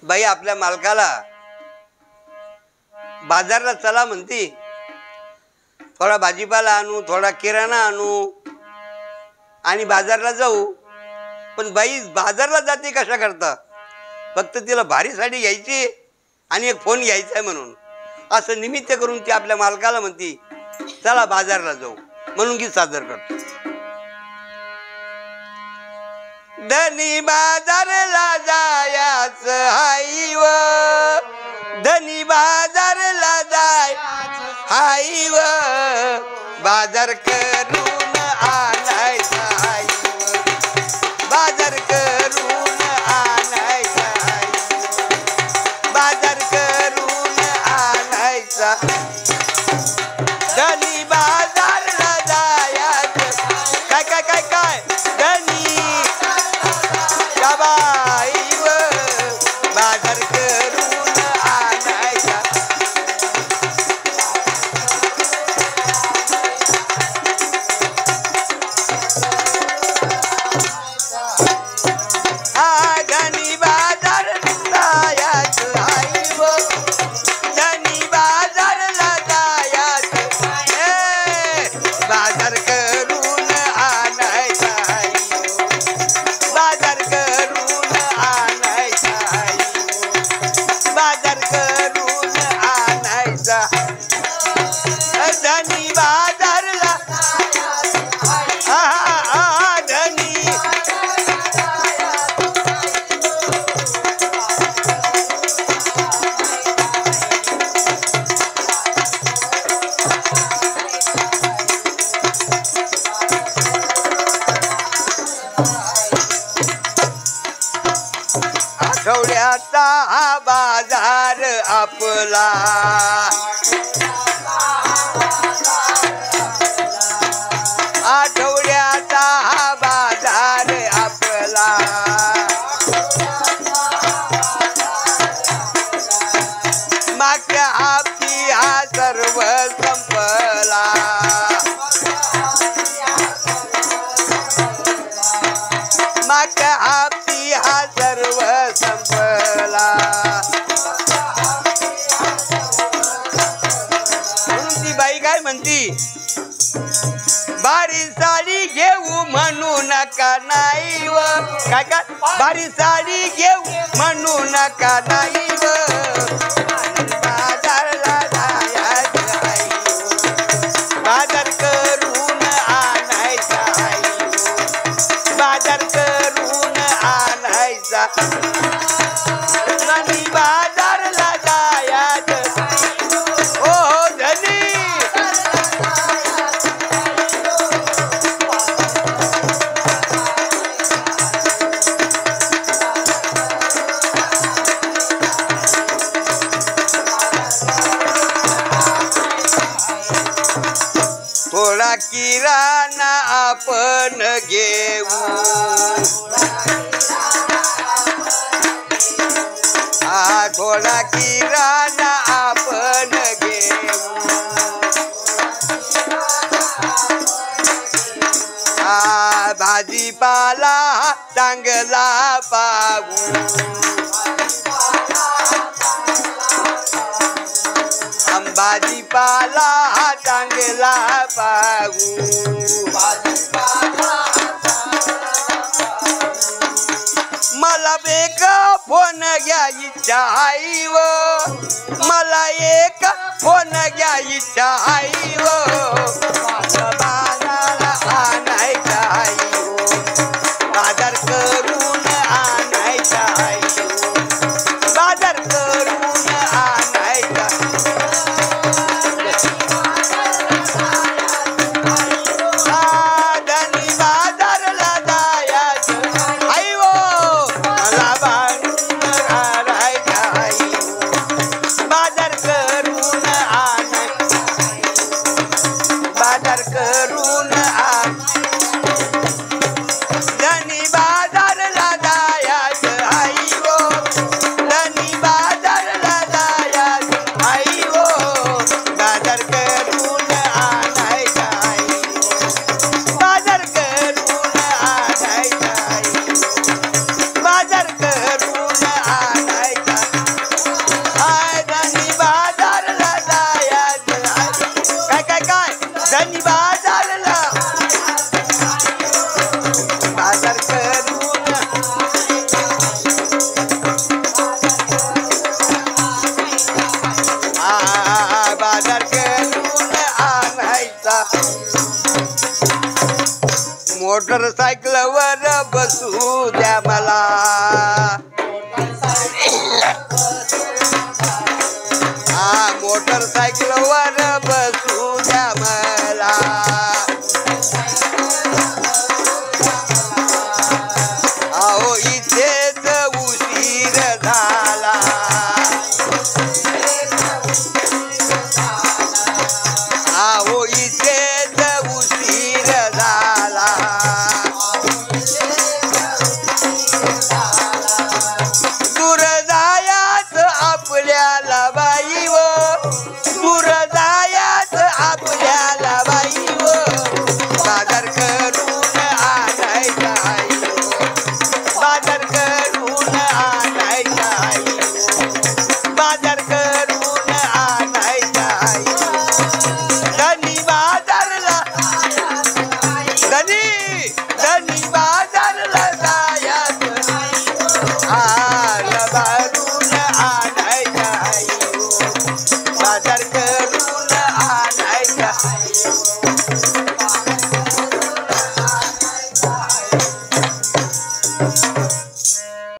बाई आपल्या मालकाला बाजारला चला म्हणती, थोडा भाजीपाला आणू, थोडा किराणा आणू आणि बाजारला जाऊ. पण बाई बाजारला जाते कशा करता? फक्त तिला भारी साडी घ्यायची आणि एक फोन घ्यायचा आहे म्हणून. असं निमित्त करून ती आपल्या मालकाला म्हणती चला बाजारला जाऊ, म्हणून गीत सादर करतो. धनी बाजारला जायाच हाय व, धनी बाजारला जाय हाय व, बाजार करून आणायचा हाय व, बाजार करून आणायचा हाय व, बाजार करून आणायचा. धनी बाजारला जायाच काय काय काय काय धनी बाई व, बाजार करून आणायचा. हा धनी बाजारला जायाच हाय व, धनी बाजारला जायाच, बाजार करून आणायचा हाय व, बाजार करून आणायचा हाय व, बाजार करून आणायचा. धनी बाजारला धनी आठवड्याचा हा बाजार आपला, आठवड्याचा हा बाजार आपला, मागच्या हाती हा सर्व संपला, मागच्या हाती हा सर्व संपला. म्हणून ती बाई काय म्हणती, बारी साडी घेऊ म्हणू नका नाही व, काय काय बारी साडी घेऊ म्हणू नका नाही व, बाजारला जायचं हाय व, बाजार करून आणायचा हाय व, बाजार करून आणायचा. धनी बाजारला जायचं ओ धनी थोडा किराणा आपण घेऊ, हा थोडा किराणा आपण घेऊ, हा भाजीपाला चांगला पाहू, भाजीपाला चांगला पाहू, मला एक फोन घ्यायचा हाय व, मला एक फोन घ्यायचा हाय व, बाजाराला आणायचा हाय व, बाजार करून आणायचा हाय व, बाजार करून आणायचा. धनी बाजारला जायचं हाय व, मला बांधून राहायचा हाय व, बाजार करून आणायचा, बाजार कर मोटरसायकलवर बसू द्या मला.